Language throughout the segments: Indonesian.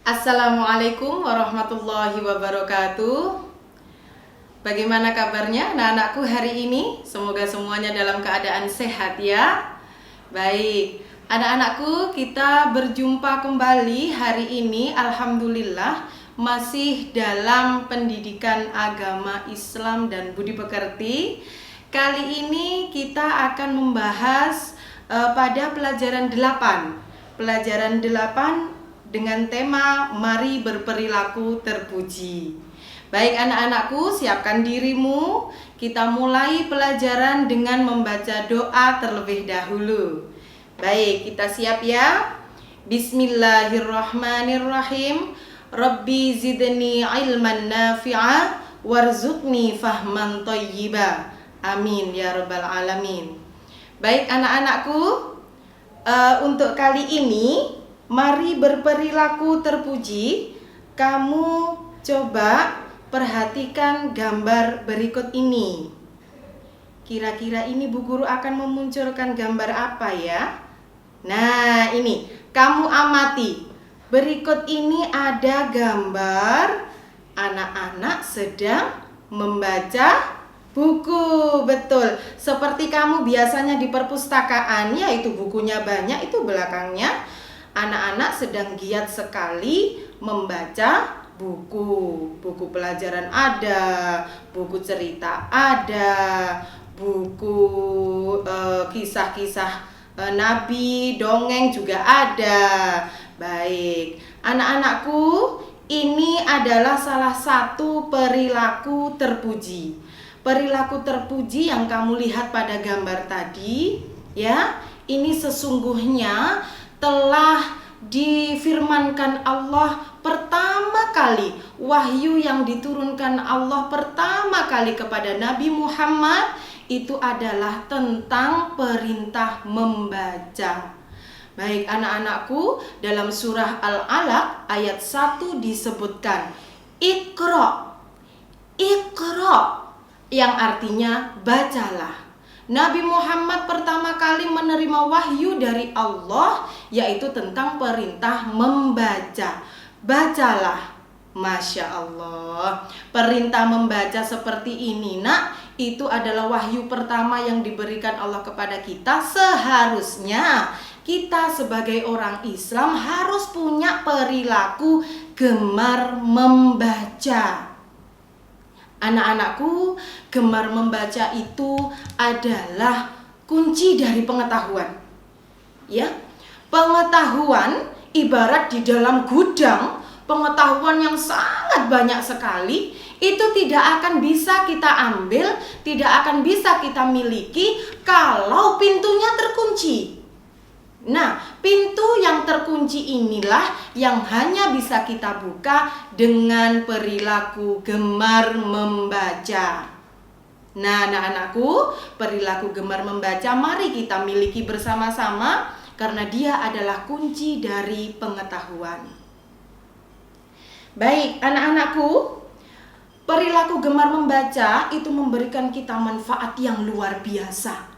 Assalamualaikum warahmatullahi wabarakatuh. Bagaimana kabarnya anak-anakku hari ini? Semoga semuanya dalam keadaan sehat ya. Baik, anak-anakku, kita berjumpa kembali hari ini. Alhamdulillah masih dalam pendidikan agama Islam dan budi pekerti. Kali ini kita akan membahas pada pelajaran 8. Pelajaran 8 dengan tema Mari Berperilaku Terpuji. Baik anak-anakku, siapkan dirimu. Kita mulai pelajaran dengan membaca doa terlebih dahulu. Baik, kita siap ya. Bismillahirrahmanirrahim. Rabbi zidni ilman nafi'a warzuqni fahman thayyiba. Amin ya rabbal alamin. Baik anak-anakku, untuk kali ini mari berperilaku terpuji. Kamu coba perhatikan gambar berikut ini. Kira-kira ini Bu Guru akan memunculkan gambar apa ya? Nah, ini kamu amati. Berikut ini ada gambar anak-anak sedang membaca buku. Betul. Seperti kamu biasanya di perpustakaan, yaitu bukunya banyak, itu belakangnya anak-anak sedang giat sekali membaca buku. Buku pelajaran ada, buku cerita ada, buku kisah-kisah Nabi, dongeng juga ada. Baik, anak-anakku, ini adalah salah satu perilaku terpuji. Perilaku terpuji yang kamu lihat pada gambar tadi, ya, ini sesungguhnya telah difirmankan Allah pertama kali, wahyu yang diturunkan Allah pertama kali kepada Nabi Muhammad itu adalah tentang perintah membaca. Baik anak-anakku, dalam surah Al-Alaq ayat 1 disebutkan Iqra, Iqra, yang artinya bacalah. Nabi Muhammad pertama kali menerima wahyu dari Allah, yaitu tentang perintah membaca. Bacalah. Masya Allah. Perintah membaca seperti ini, nak, itu adalah wahyu pertama yang diberikan Allah kepada kita. Seharusnya kita sebagai orang Islam harus punya perilaku gemar membaca. Anak-anakku, gemar membaca itu adalah kunci dari pengetahuan. Ya, pengetahuan ibarat di dalam gudang, pengetahuan yang sangat banyak sekali, itu tidak akan bisa kita ambil, tidak akan bisa kita miliki kalau pintunya terkunci. Nah, pintu yang terkunci inilah yang hanya bisa kita buka dengan perilaku gemar membaca. Nah, anak-anakku, perilaku gemar membaca mari kita miliki bersama-sama karena dia adalah kunci dari pengetahuan. Baik, anak-anakku, perilaku gemar membaca itu memberikan kita manfaat yang luar biasa.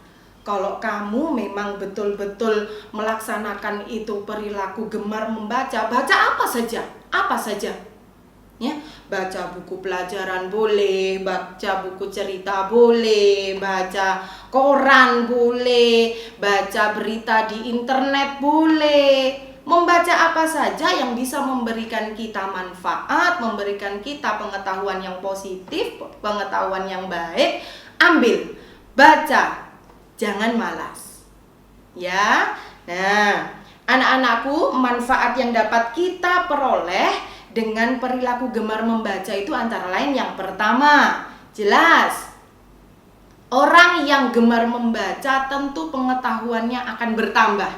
Kalau kamu memang betul-betul melaksanakan itu perilaku gemar membaca, baca apa saja, ya, baca buku pelajaran boleh, baca buku cerita boleh, baca koran boleh, baca berita di internet boleh, membaca apa saja yang bisa memberikan kita manfaat, memberikan kita pengetahuan yang positif, pengetahuan yang baik, ambil, baca. Jangan malas. Ya. Nah, anak-anakku, manfaat yang dapat kita peroleh dengan perilaku gemar membaca itu antara lain yang pertama, jelas. Orang yang gemar membaca tentu pengetahuannya akan bertambah.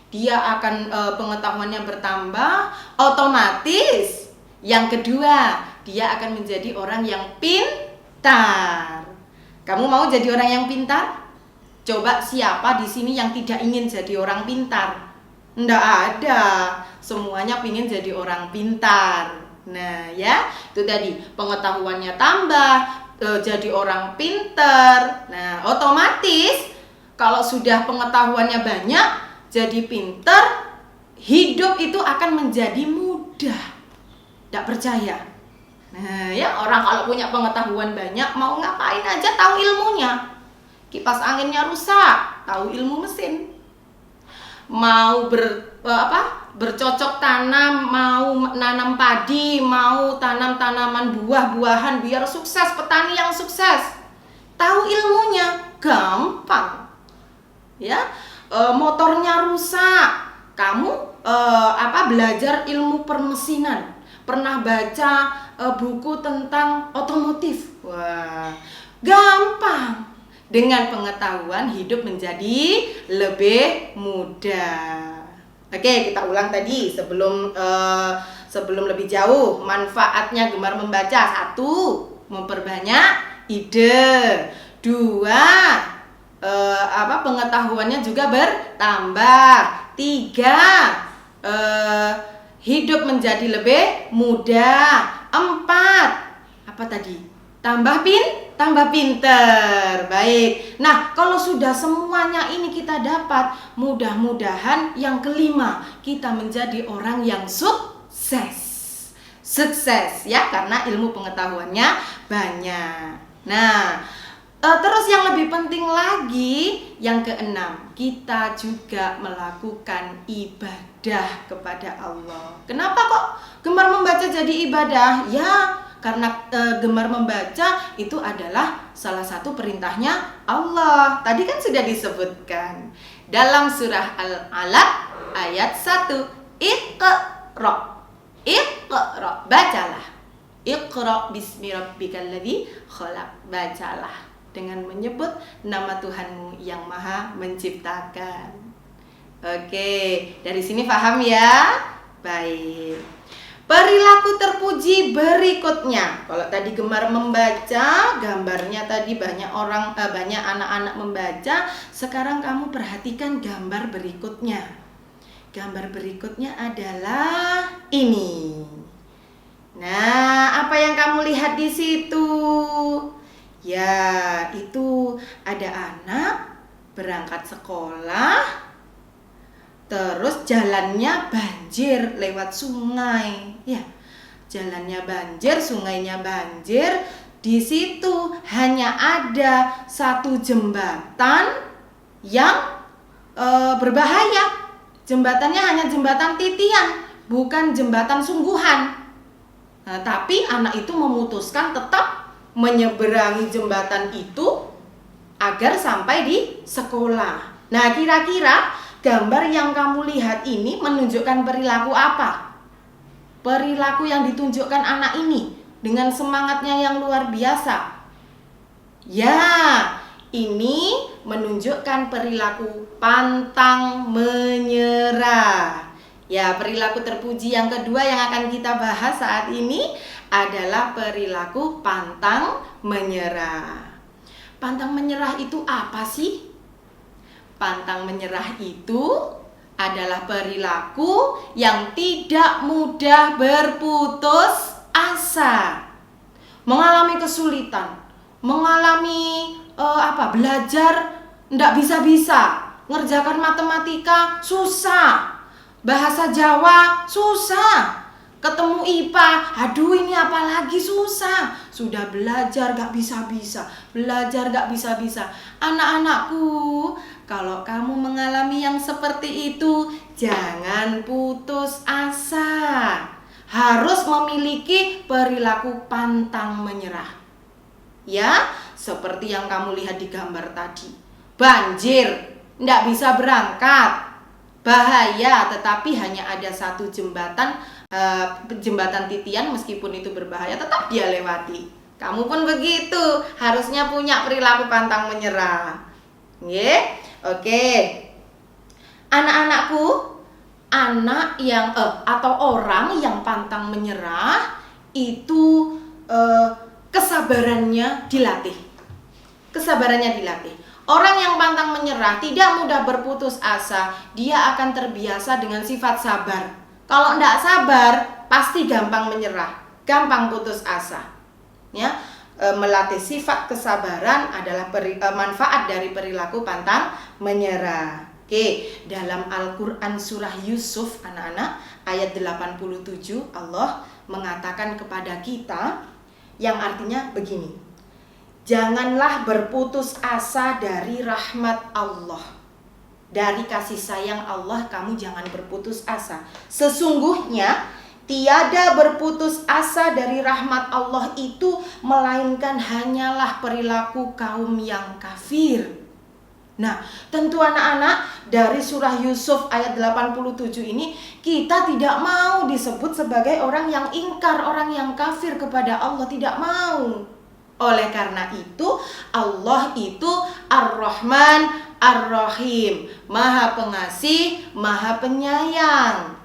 Dia akan pengetahuannya bertambah, otomatis. Yang kedua, dia akan menjadi orang yang pintar. Kamu mau jadi orang yang pintar? Coba siapa di sini yang tidak ingin jadi orang pintar? Nggak ada. Semuanya ingin jadi orang pintar. Nah ya, itu tadi pengetahuannya tambah, jadi orang pintar. Nah otomatis kalau sudah pengetahuannya banyak, jadi pintar, hidup itu akan menjadi mudah. mudah. Tidak percaya? Nah, ya orang kalau punya pengetahuan banyak, mau ngapain aja tahu ilmunya. Kipas anginnya rusak, tahu ilmu mesin. Mau bercocok tanam, mau nanam padi, mau tanam tanaman buah-buahan biar sukses, petani yang sukses, tahu ilmunya, gampang. Ya, motornya rusak, kamu belajar ilmu permesinan, pernah baca buku tentang otomotif, wah, gampang. Dengan pengetahuan hidup menjadi lebih mudah. Oke, kita ulang tadi sebelum lebih jauh. Manfaatnya gemar membaca: 1. Memperbanyak ide. 2. Pengetahuannya juga bertambah. 3. Hidup menjadi lebih mudah. 4. Apa tadi? Tambah pinter. Baik. Nah, kalau sudah semuanya ini kita dapat, mudah-mudahan yang kelima, kita menjadi orang yang sukses. Sukses ya, karena ilmu pengetahuannya banyak. Nah, terus yang lebih penting lagi, yang keenam, kita juga melakukan ibadah kepada Allah. Kenapa kok gemar membaca jadi ibadah? Ya, karena gemar membaca itu adalah salah satu perintahnya Allah. Tadi kan sudah disebutkan dalam surah Al-Alaq ayat 1. Iqra, bacalah. Iqra bismi rabbikal ladzi khalaq. Bacalah dengan menyebut nama Tuhanmu yang Maha Menciptakan. Oke, dari sini paham ya? Baik. Perilaku terpuji berikutnya. Kalau tadi gemar membaca, gambarnya tadi banyak anak-anak membaca. Sekarang kamu perhatikan gambar berikutnya. Gambar berikutnya adalah ini. Nah, apa yang kamu lihat di situ? Ya, itu ada anak berangkat sekolah. Terus jalannya banjir lewat sungai. Ya, jalannya banjir, sungainya banjir. Di situ hanya ada satu jembatan yang berbahaya. Jembatannya hanya jembatan titian, bukan jembatan sungguhan. Nah, tapi anak itu memutuskan tetap menyeberangi jembatan itu agar sampai di sekolah. Nah, kira-kira gambar yang kamu lihat ini menunjukkan perilaku apa? Perilaku yang ditunjukkan anak ini dengan semangatnya yang luar biasa. Ya, ini menunjukkan perilaku pantang menyerah. Ya, perilaku terpuji yang kedua yang akan kita bahas saat ini adalah perilaku pantang menyerah. Pantang menyerah itu apa sih? Pantang menyerah itu adalah perilaku yang tidak mudah berputus asa, mengalami kesulitan, mengalami belajar ndak bisa-bisa, ngerjakan matematika susah, bahasa Jawa susah, ketemu IPA, aduh ini apalagi susah, sudah belajar gak bisa-bisa, Anak-anakku, kalau kamu mengalami yang seperti itu, jangan putus asa. Harus memiliki perilaku pantang menyerah. Ya, seperti yang kamu lihat di gambar tadi. Banjir, nggak bisa berangkat. Bahaya, tetapi hanya ada satu jembatan titian, meskipun itu berbahaya, tetap dia lewati. Kamu pun begitu, harusnya punya perilaku pantang menyerah. Nggih? Oke. Anak-anakku, anak yang atau orang yang pantang menyerah itu kesabarannya dilatih. Orang yang pantang menyerah tidak mudah berputus asa, dia akan terbiasa dengan sifat sabar. Kalau tidak sabar, pasti gampang menyerah, gampang putus asa. Ya, melatih sifat kesabaran adalah manfaat dari perilaku pantang menyerah. Oke, dalam Al-Quran surah Yusuf anak-anak ayat 87 Allah mengatakan kepada kita yang artinya begini. Janganlah berputus asa dari rahmat Allah. Dari kasih sayang Allah kamu jangan berputus asa. Sesungguhnya tiada berputus asa dari rahmat Allah itu melainkan hanyalah perilaku kaum yang kafir. Nah, tentu anak-anak dari surah Yusuf ayat 87 ini kita tidak mau disebut sebagai orang yang ingkar, orang yang kafir kepada Allah, tidak mau. Oleh karena itu Allah itu Ar-Rahman Ar-Rahim, Maha Pengasih, Maha Penyayang.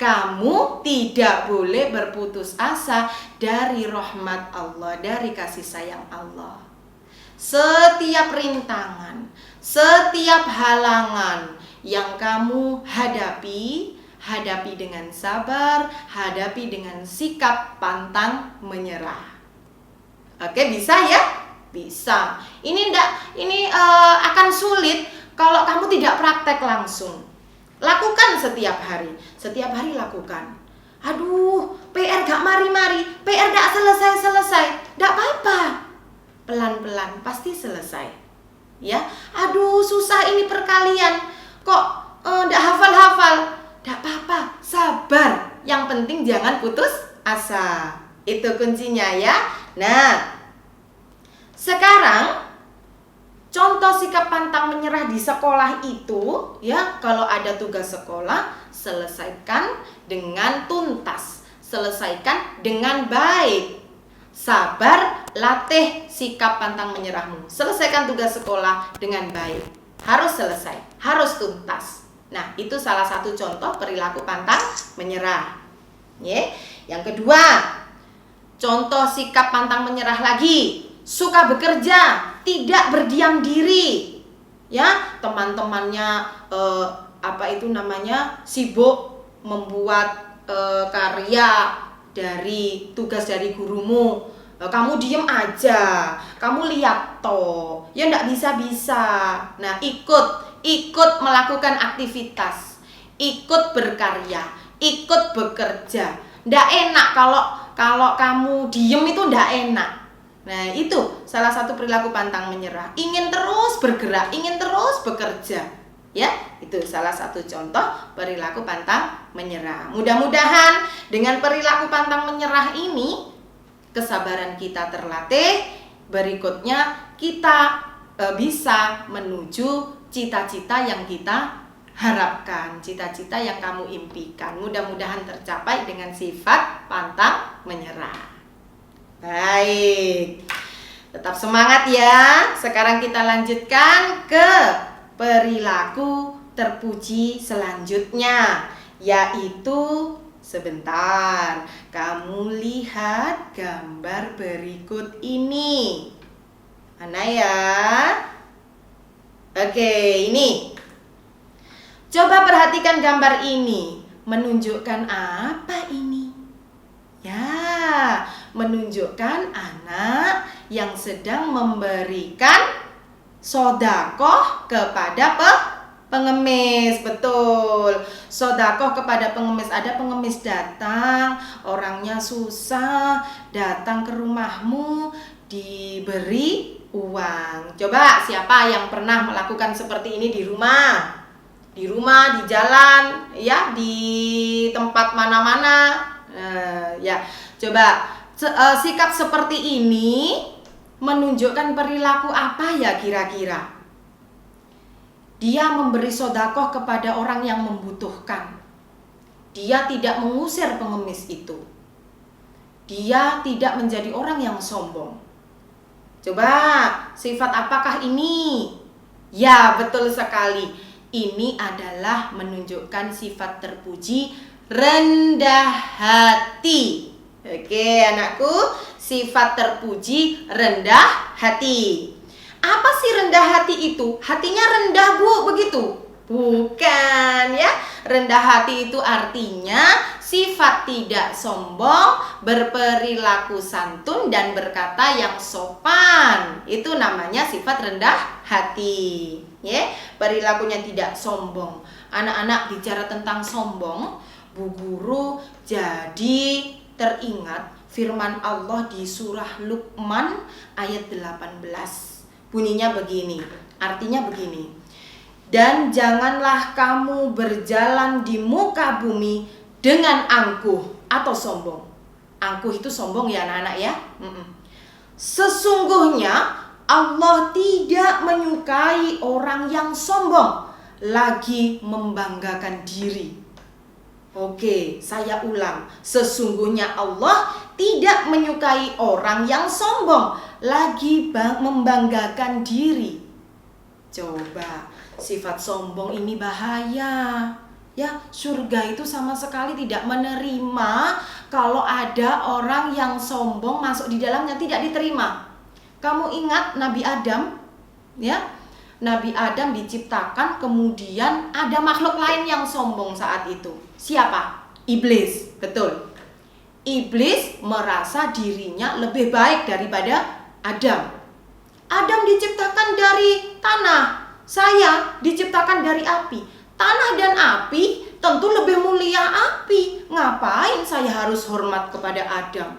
Kamu tidak boleh berputus asa dari rahmat Allah, dari kasih sayang Allah. Setiap rintangan, setiap halangan yang kamu hadapi, hadapi dengan sabar, hadapi dengan sikap pantang menyerah. Oke, bisa ya? Bisa. Ini akan sulit kalau kamu tidak praktek langsung. Lakukan setiap hari. Setiap hari lakukan. Aduh, PR gak mari-mari, PR gak selesai-selesai. Gak apa-apa. Pelan-pelan pasti selesai. Ya, aduh susah ini perkalian. Kok gak hafal-hafal? Gak apa-apa, sabar. Yang penting jangan putus asa. Itu kuncinya ya. Nah, sekarang contoh sikap pantang menyerah di sekolah itu ya, kalau ada tugas sekolah selesaikan dengan tuntas, selesaikan dengan baik. Sabar, latih sikap pantang menyerahmu. Selesaikan tugas sekolah dengan baik. Harus selesai, harus tuntas. Nah, itu salah satu contoh perilaku pantang menyerah. Yang kedua, contoh sikap pantang menyerah lagi. Suka bekerja, tidak berdiam diri. Ya, teman-temannya sibuk membuat karya dari tugas dari gurumu. Kamu diem aja, kamu lihat toh, ya nggak bisa. Nah, ikut melakukan aktivitas, ikut berkarya, ikut bekerja. Nggak enak kalau kamu diem, itu nggak enak. Nah, itu salah satu perilaku pantang menyerah. Ingin terus bergerak, ingin terus bekerja. Ya, itu salah satu contoh perilaku pantang menyerah. Mudah-mudahan dengan perilaku pantang menyerah ini kesabaran kita terlatih. Berikutnya kita bisa menuju cita-cita yang kita harapkan, cita-cita yang kamu impikan. Mudah-mudahan tercapai dengan sifat pantang menyerah. Baik, tetap semangat ya. Sekarang kita lanjutkan ke perilaku terpuji selanjutnya, yaitu sebentar, kamu lihat gambar berikut ini. Mana ya? Oke, ini. Coba perhatikan gambar ini. Menunjukkan apa ini? Ya, menunjukkan anak yang sedang memberikan sedekah kepada pengemis. Betul, sedekah kepada pengemis. Ada pengemis datang, orangnya susah, datang ke rumahmu, diberi uang. Coba siapa yang pernah melakukan seperti ini di rumah? Di rumah, di jalan, ya, di tempat mana-mana. Ya, coba sikap seperti ini menunjukkan perilaku apa ya kira-kira? Dia memberi sedekah kepada orang yang membutuhkan. Dia tidak mengusir pengemis itu. Dia tidak menjadi orang yang sombong. Coba, sifat apakah ini? Ya, betul sekali. Ini adalah menunjukkan sifat terpuji, rendah hati. Oke, anakku, sifat terpuji, rendah hati. Apa sih rendah hati itu? Hatinya rendah, Bu, begitu? Bukan ya. Rendah hati itu artinya sifat tidak sombong, berperilaku santun dan berkata yang sopan. Itu namanya sifat rendah hati. Ya, perilakunya tidak sombong. Anak-anak bicara tentang sombong, Bu Guru jadi teringat firman Allah di surah Luqman ayat 18. Bunyinya begini, artinya begini. Dan janganlah kamu berjalan di muka bumi dengan angkuh atau sombong. Angkuh itu sombong ya anak-anak ya. Sesungguhnya Allah tidak menyukai orang yang sombong, lagi membanggakan diri. Oke, saya ulang. Sesungguhnya Allah tidak menyukai orang yang sombong, lagi membanggakan diri. Coba, sifat sombong ini bahaya. Ya, surga itu sama sekali tidak menerima kalau ada orang yang sombong masuk di dalamnya, tidak diterima. Kamu ingat Nabi Adam? Ya, Nabi Adam diciptakan, kemudian ada makhluk lain yang sombong saat itu. Siapa? Iblis, betul. Iblis merasa dirinya lebih baik daripada Adam. Adam diciptakan dari tanah, saya diciptakan dari api. Tanah dan api tentu lebih mulia api. Ngapain saya harus hormat kepada Adam?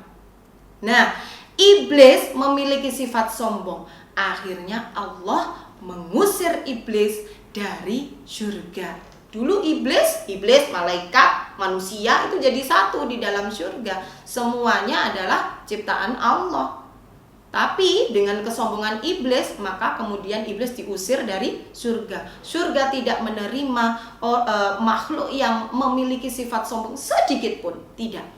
Nah, Iblis memiliki sifat sombong. Akhirnya Allah mengusir iblis dari surga. Dulu iblis, malaikat, manusia itu jadi satu di dalam surga. Semuanya adalah ciptaan Allah. Tapi dengan kesombongan iblis, maka kemudian iblis diusir dari surga. Surga tidak menerima makhluk yang memiliki sifat sombong sedikit pun, tidak.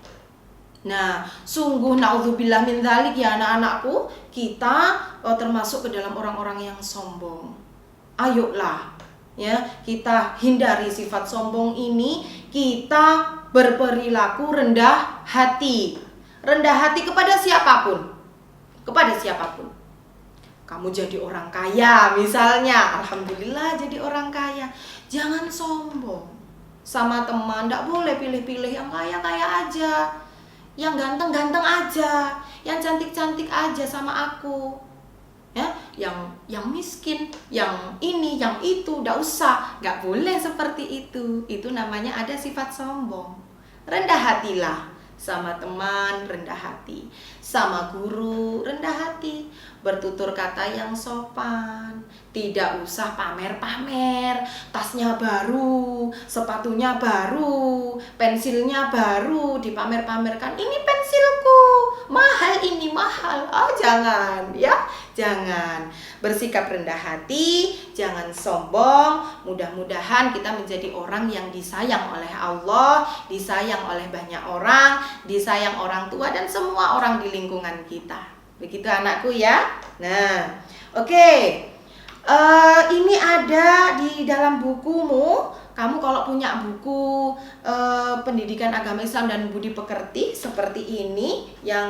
Nah, sungguh naudzubillah min dzalik ya anak-anakku, kita termasuk ke dalam orang-orang yang sombong. Ayolah, ya, kita hindari sifat sombong ini, kita berperilaku rendah hati. Rendah hati kepada siapapun. Kepada siapapun. Kamu jadi orang kaya misalnya, alhamdulillah jadi orang kaya. Jangan sombong. Sama teman, enggak boleh pilih-pilih yang kaya-kaya aja. Yang ganteng-ganteng aja, yang cantik-cantik aja sama aku. Ya, yang miskin, yang ini, yang itu, enggak usah. Enggak boleh seperti itu. Itu namanya ada sifat sombong. Rendah hatilah. Sama teman, rendah hati. Sama guru, rendah hati. Bertutur kata yang sopan. Tidak usah pamer-pamer. Tasnya baru, sepatunya baru, pensilnya baru, dipamer-pamerkan. Ini pensilku, mahal ini, mahal. Oh, jangan ya, jangan. Bersikap rendah hati, jangan sombong. Mudah-mudahan kita menjadi orang yang disayang oleh Allah, disayang oleh banyak orang, disayang orang tua dan semua orang di lingkungan kita. Begitu anakku ya. Nah, oke. Ini ada di dalam bukumu. Kamu kalau punya buku pendidikan agama Islam dan budi pekerti seperti ini, yang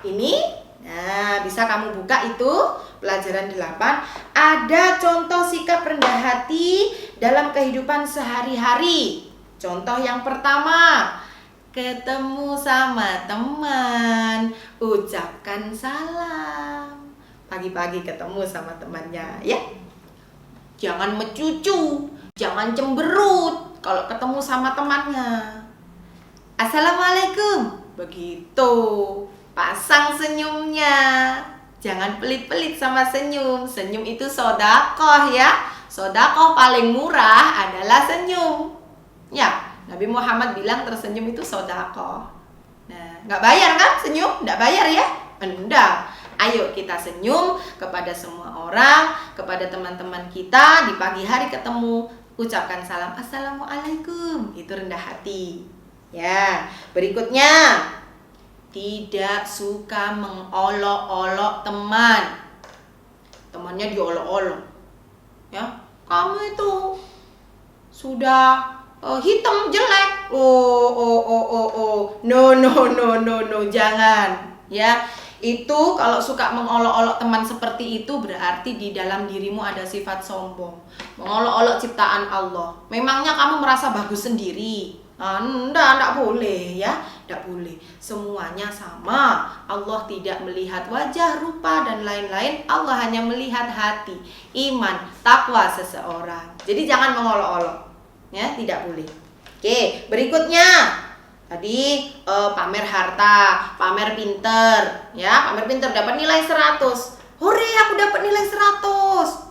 ini, nah bisa kamu buka itu pelajaran 8. Ada contoh sikap rendah hati dalam kehidupan sehari-hari. Contoh yang pertama, ketemu sama teman, ucapkan salam. Pagi-pagi ketemu sama temannya ya. Jangan mencucu, jangan cemberut kalau ketemu sama temannya. Assalamualaikum. Begitu. Pasang senyumnya. Jangan pelit-pelit sama senyum. Senyum itu sedekah ya. Sedekah paling murah adalah senyum. Ya, Nabi Muhammad bilang tersenyum itu sedekah. Nah, nggak bayar kan senyum? Nggak bayar ya? Enggak. Ayo kita senyum kepada semua orang, kepada teman-teman kita. Di pagi hari ketemu, ucapkan salam Assalamualaikum. Itu rendah hati. Ya, berikutnya, tidak suka mengolok-olok teman. Temannya diolok-olok. Ya, kamu itu sudah hitam jelek. No, jangan. Ya. Itu kalau suka mengolok-olok teman seperti itu berarti di dalam dirimu ada sifat sombong. Mengolok-olok ciptaan Allah. Memangnya kamu merasa bagus sendiri? Enggak boleh ya. Tidak boleh. Semuanya sama. Allah tidak melihat wajah, rupa, dan lain-lain. Allah hanya melihat hati, iman, takwa seseorang. Jadi jangan mengolok-olok, ya, tidak boleh. Oke, berikutnya tadi pamer harta, pamer pinter, ya, pamer pinter dapat nilai 100. Hore, aku dapat nilai 100.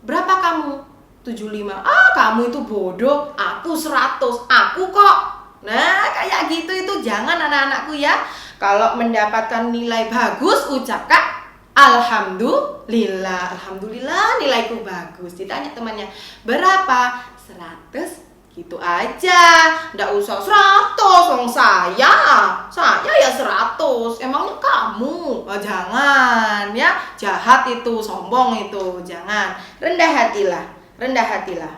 Berapa kamu? 75. Kamu itu bodoh, aku 100, aku kok. Nah, kayak gitu itu jangan anak-anakku ya. Kalau mendapatkan nilai bagus, ucapkan alhamdulillah. Alhamdulillah nilaiku bagus. Ditanya temannya, berapa? 100. Gitu aja. Nggak usah 100, wong saya ya 100. Emangnya kamu? Jangan ya. Jahat itu, sombong itu. Jangan. Rendah hatilah.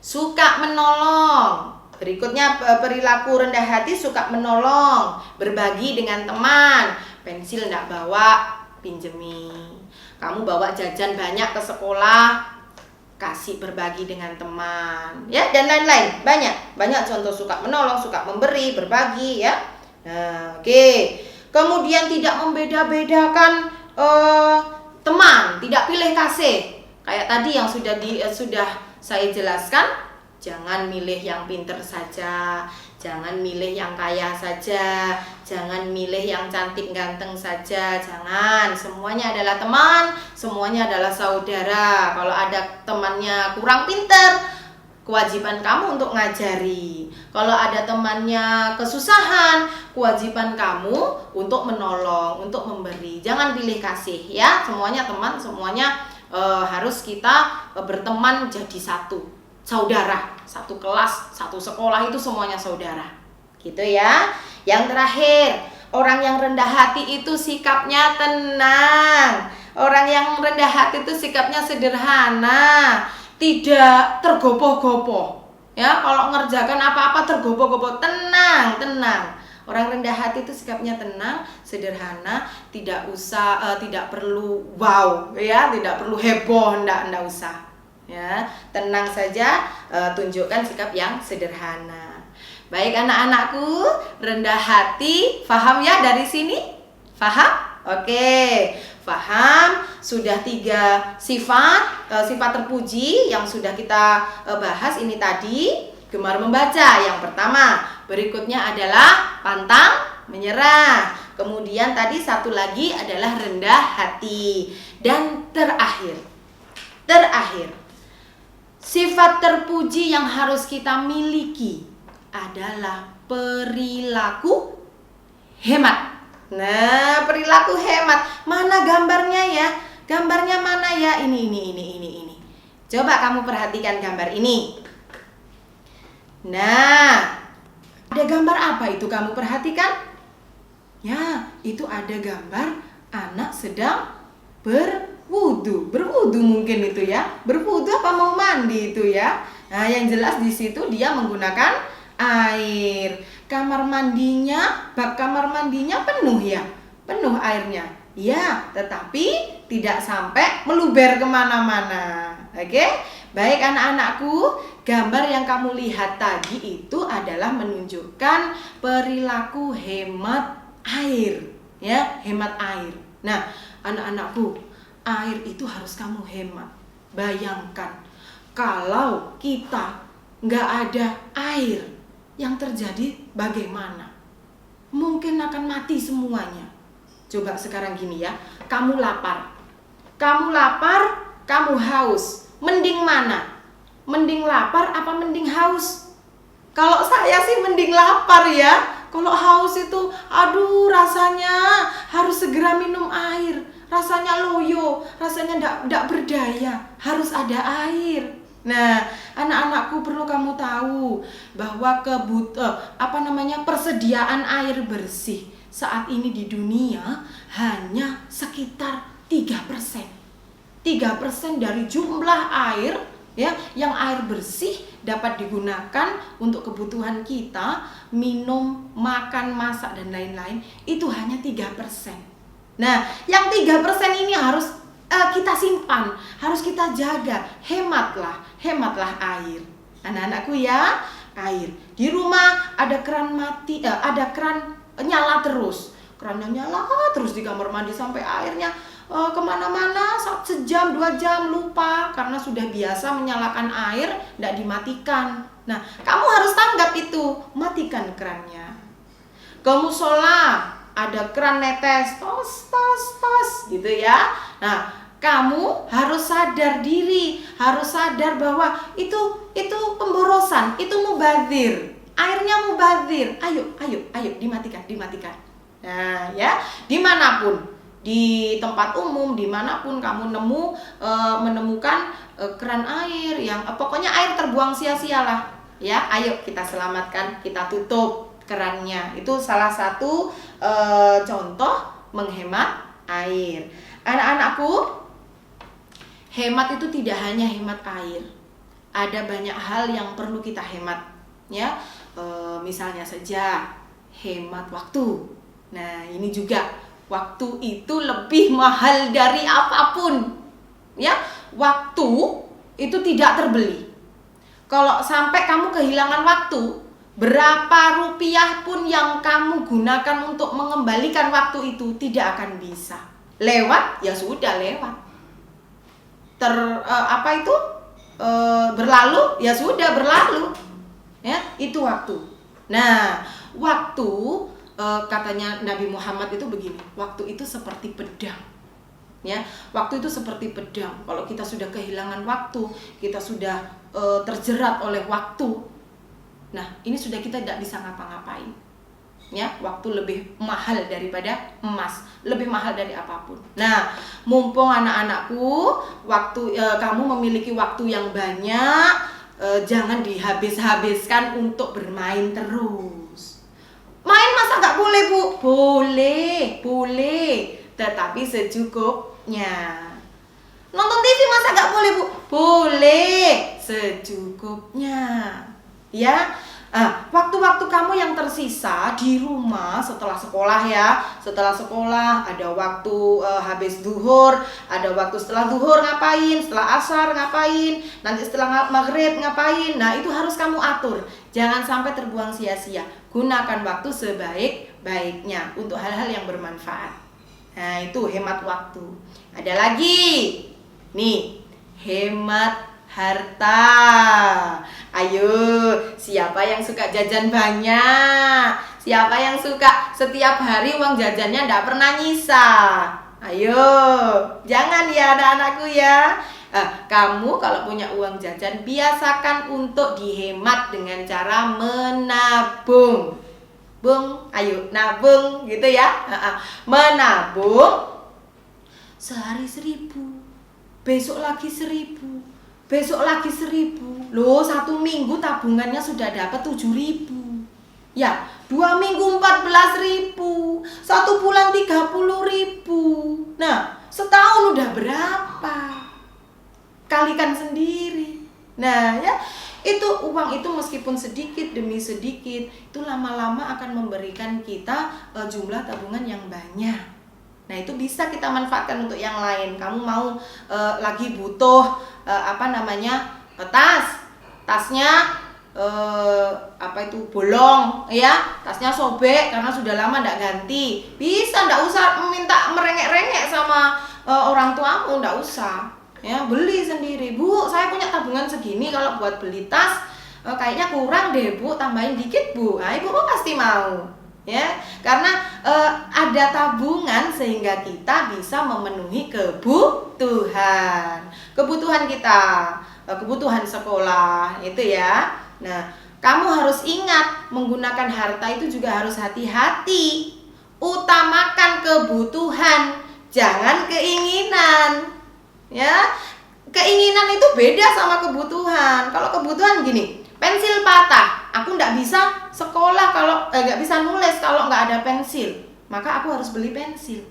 Suka menolong. Berikutnya perilaku rendah hati, suka menolong, berbagi dengan teman. Pensil nggak bawa, pinjemi. Kamu bawa jajan banyak ke sekolah, kasih, berbagi dengan teman, ya, dan lain-lain. Banyak contoh suka menolong, suka memberi, berbagi, ya. Nah, oke. Kemudian tidak membeda-bedakan teman, tidak pilih kasih. Kayak tadi yang sudah saya jelaskan, jangan milih yang pinter saja, jangan milih yang kaya saja, jangan milih yang cantik ganteng saja, jangan. Semuanya adalah teman, semuanya adalah saudara. Kalau ada temannya kurang pinter, kewajiban kamu untuk ngajari. Kalau ada temannya kesusahan, kewajiban kamu untuk menolong, untuk memberi. Jangan pilih kasih, ya. Semuanya teman, semuanya harus kita berteman jadi satu. Saudara, satu kelas, satu sekolah, itu semuanya saudara. Gitu ya. Yang terakhir, orang yang rendah hati itu sikapnya tenang. Orang yang rendah hati itu sikapnya sederhana, tidak tergopoh-gopoh. Ya, kalau ngerjakan apa-apa tergopoh-gopoh, tenang. Orang rendah hati itu sikapnya tenang, sederhana, tidak perlu wow, ya, tidak perlu heboh, enggak usah. Ya, tenang saja, tunjukkan sikap yang sederhana. Baik anak-anakku, rendah hati, paham ya dari sini? Paham? Oke, paham. Sudah 3 sifat terpuji yang sudah kita bahas ini tadi. Gemar membaca yang pertama, berikutnya adalah pantang menyerah. Kemudian tadi satu lagi adalah rendah hati. Dan terakhir, sifat terpuji yang harus kita miliki adalah perilaku hemat. Nah, perilaku hemat. Mana gambarnya ya? Gambarnya mana ya? Ini. Coba kamu perhatikan gambar ini. Nah, ada gambar apa itu kamu perhatikan? Ya, itu ada gambar anak sedang berwudu mungkin itu ya. Berwudu apa mau mandi itu ya. Nah, yang jelas di situ dia menggunakan air. Bak kamar mandinya penuh ya. Penuh airnya. Ya, tetapi tidak sampai meluber kemana-mana. Oke? Baik anak-anakku, gambar yang kamu lihat tadi itu adalah menunjukkan perilaku hemat air, ya, hemat air. Nah, anak-anakku, air itu harus kamu hemat. Bayangkan kalau kita nggak ada air, yang terjadi bagaimana? Mungkin akan mati semuanya. Coba sekarang gini ya, kamu lapar, kamu haus. Mending mana? Mending lapar apa mending haus? Kalau saya sih mending lapar ya. Kalau haus itu, aduh, rasanya harus segera minum air. Rasanya loyo, rasanya ndak berdaya. Harus ada air. Nah, anak-anakku perlu kamu tahu bahwa persediaan air bersih saat ini di dunia hanya sekitar 3%. 3% dari jumlah air ya, yang air bersih dapat digunakan untuk kebutuhan kita, minum, makan, masak dan lain-lain, itu hanya 3%. Nah, yang 3% ini harus kita simpan, harus kita jaga. Hematlah air. Anak-anakku ya, air. Di rumah ada keran mati, ada keran nyala terus. Kerannya nyala terus di kamar mandi sampai airnya kemana-mana, sejam 2 jam lupa karena sudah biasa menyalakan air, tidak dimatikan. Nah, kamu harus tanggap itu, matikan kerannya. Kamu sholat, ada keran netes, tos, tos, tos, gitu ya. Nah, kamu harus sadar diri, harus sadar bahwa itu pemborosan, itu mubadzir, airnya mubadzir. Ayo, dimatikan. Nah, ya, dimanapun, di tempat umum, dimanapun kamu menemukan keran air yang pokoknya air terbuang sia-sia lah, ya. Ayo kita selamatkan, kita tutup kerannya. Itu salah satu contoh menghemat air. Anak-anakku, hemat itu tidak hanya hemat air. Ada banyak hal yang perlu kita hemat, ya. Misalnya saja hemat waktu. Nah, ini juga waktu itu lebih mahal dari apapun, ya. Waktu itu tidak terbeli. Kalau sampai kamu kehilangan waktu, berapa rupiah pun yang kamu gunakan untuk mengembalikan waktu itu tidak akan bisa. Lewat, ya sudah lewat. Berlalu, ya sudah berlalu. Ya, itu waktu. Nah, waktu katanya Nabi Muhammad itu begini, waktu itu seperti pedang. Ya, waktu itu seperti pedang. Kalau kita sudah kehilangan waktu, kita sudah terjerat oleh waktu. Nah, ini sudah kita tidak bisa ngapa-ngapain. Ya, waktu lebih mahal daripada emas, lebih mahal dari apapun. Nah, mumpung anak-anakku, kamu memiliki waktu yang banyak, jangan dihabis-habiskan untuk bermain terus. Main masa nggak boleh, Bu? Boleh, tetapi secukupnya. Nonton TV masa nggak boleh, Bu? Boleh, secukupnya. Ya, waktu-waktu kamu yang tersisa di rumah setelah sekolah, ya. Setelah sekolah ada waktu habis zuhur, ada waktu setelah zuhur ngapain, setelah asar ngapain, nanti setelah maghrib ngapain. Nah, itu harus kamu atur. Jangan sampai terbuang sia-sia. Gunakan waktu sebaik-baiknya untuk hal-hal yang bermanfaat. Nah, itu hemat waktu. Ada lagi, nih, hemat harta. Ayo, siapa yang suka jajan banyak? Siapa yang suka setiap hari uang jajannya tidak pernah nyisa? Ayo, jangan ya anak-anakku ya. Kamu kalau punya uang jajan, biasakan untuk dihemat dengan cara menabung. Bung, ayo nabung gitu ya. Menabung sehari 1.000, besok lagi 1.000, besok lagi 1.000. Loh, 1 minggu tabungannya sudah dapat 7.000. Ya, 2 minggu 14.000, 1 bulan 30.000. Nah, setahun udah berapa? Kalikan sendiri. Nah, ya, itu uang itu meskipun sedikit demi sedikit, itu lama-lama akan memberikan kita jumlah tabungan yang banyak. Nah, itu bisa kita manfaatkan untuk yang lain. Kamu mau lagi butuh tasnya bolong, ya, tasnya sobek karena sudah lama tidak ganti. Bisa, tidak usah minta merengek-rengek sama orang tuamu, tidak usah. Ya, beli sendiri. Bu, saya punya tabungan segini, kalau buat beli tas kayaknya kurang deh, Bu, tambahin dikit, Bu. Nah, ibu pasti mau. Ya, karena ada tabungan sehingga kita bisa memenuhi kebutuhan kita, kebutuhan sekolah itu ya. Nah, kamu harus ingat, menggunakan harta itu juga harus hati-hati. Utamakan kebutuhan, jangan keinginan. Ya, keinginan itu beda sama kebutuhan. Kalau kebutuhan gini, pensil patah, aku nggak bisa sekolah kalau nggak bisa nulis kalau nggak ada pensil, maka aku harus beli pensil.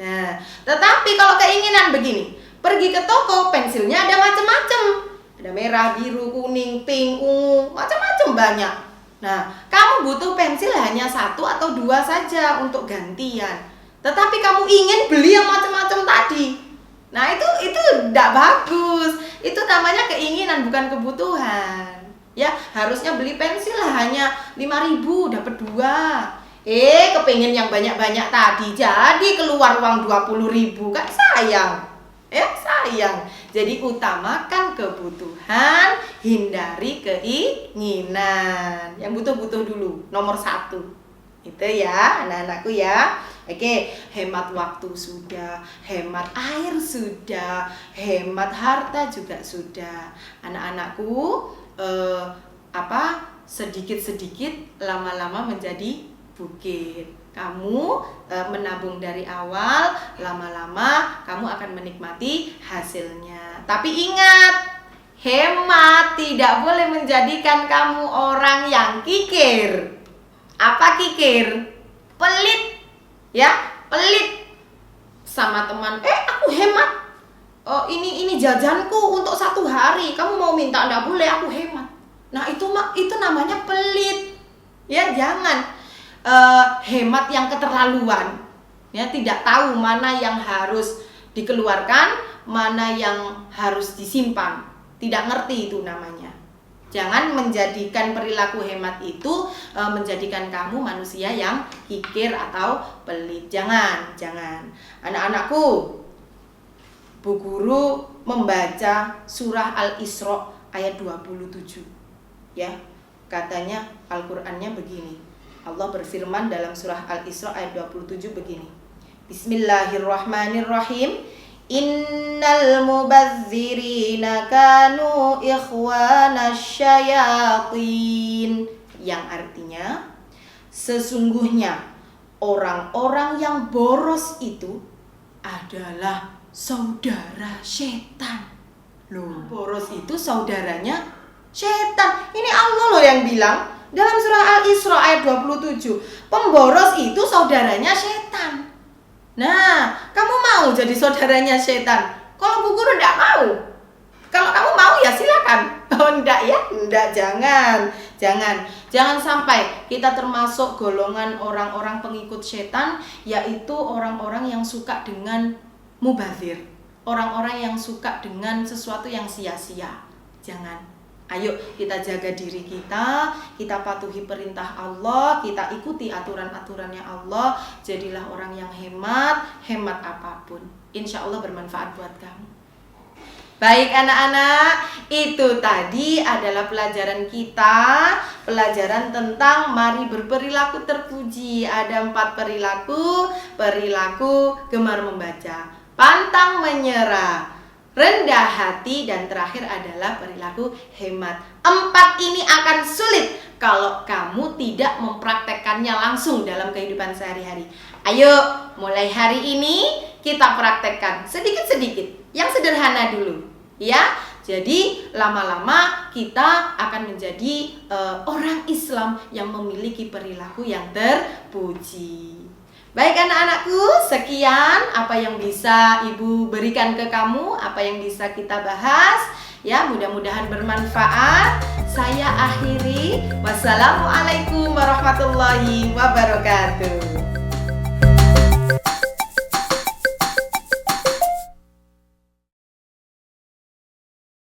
Nah, tetapi kalau keinginan begini, pergi ke toko, pensilnya ada macam-macam, ada merah, biru, kuning, pink, ungu, macam-macam banyak. Nah, kamu butuh pensil hanya 1 atau 2 saja untuk gantian, tetapi kamu ingin beli yang macam-macam tadi. Nah, itu tidak bagus. Itu namanya keinginan, bukan kebutuhan. Ya, harusnya beli pensil hanya 5.000 dapat 2. Kepengen yang banyak-banyak tadi, jadi keluar uang 20.000, kan sayang. Ya, sayang. Jadi utamakan kebutuhan, hindari keinginan. Yang butuh-butuh dulu, nomor 1. Itu ya, anak-anakku ya. Oke, hemat waktu sudah, hemat air sudah, hemat harta juga sudah. Anak-anakku, sedikit-sedikit lama-lama menjadi bukit. Kamu menabung dari awal, lama-lama kamu akan menikmati hasilnya. Tapi ingat, hemat tidak boleh menjadikan kamu orang yang kikir. Apa kikir? Pelit. Ya, pelit. Sama teman, aku hemat. Ini jajanku untuk 1 hari. Kamu mau minta? Enggak boleh, aku hemat. Nah, itu namanya pelit. Ya, jangan hemat yang keterlaluan. Ya, tidak tahu mana yang harus dikeluarkan, mana yang harus disimpan. Tidak ngerti itu namanya. Jangan menjadikan perilaku hemat itu menjadikan kamu manusia yang kikir atau pelit. Jangan. Anak-anakku, Bu Guru membaca surah Al-Isra ayat 27. Ya, katanya Al-Qur'annya begini. Allah berfirman dalam surah Al-Isra ayat 27 begini. Bismillahirrahmanirrahim. Innal mubazzirina kanu ikhwanas syayatin. Yang artinya, sesungguhnya orang-orang yang boros itu adalah saudara setan. Loh, boros itu saudaranya setan. Ini Allah loh yang bilang dalam surah Al-Isra ayat 27. Pemboros itu saudaranya setan. Nah, kamu mau jadi saudaranya setan? Kalau Bu Guru enggak mau. Kalau kamu mau ya silakan. Kalau enggak ya, enggak, jangan sampai kita termasuk golongan orang-orang pengikut setan, yaitu orang-orang yang suka dengan mubazir. Orang-orang yang suka dengan sesuatu yang sia-sia. Jangan. Ayo kita jaga diri kita patuhi perintah Allah, kita ikuti aturan-aturannya Allah. Jadilah orang yang hemat apapun. Insya Allah bermanfaat buat kamu. Baik anak-anak, itu tadi adalah pelajaran kita. Pelajaran tentang mari berperilaku terpuji. Ada 4 perilaku. Perilaku gemar membaca, pantang menyerah, rendah hati, dan terakhir adalah perilaku hemat. 4 ini akan sulit kalau kamu tidak mempraktekkannya langsung dalam kehidupan sehari-hari. Ayo, mulai hari ini kita praktekkan sedikit-sedikit, yang sederhana dulu, ya. Jadi lama-lama kita akan menjadi orang Islam yang memiliki perilaku yang terpuji. Baik anak-anakku, sekian apa yang bisa Ibu berikan ke kamu, apa yang bisa kita bahas. Ya, mudah-mudahan bermanfaat. Saya akhiri. Wassalamualaikum warahmatullahi wabarakatuh.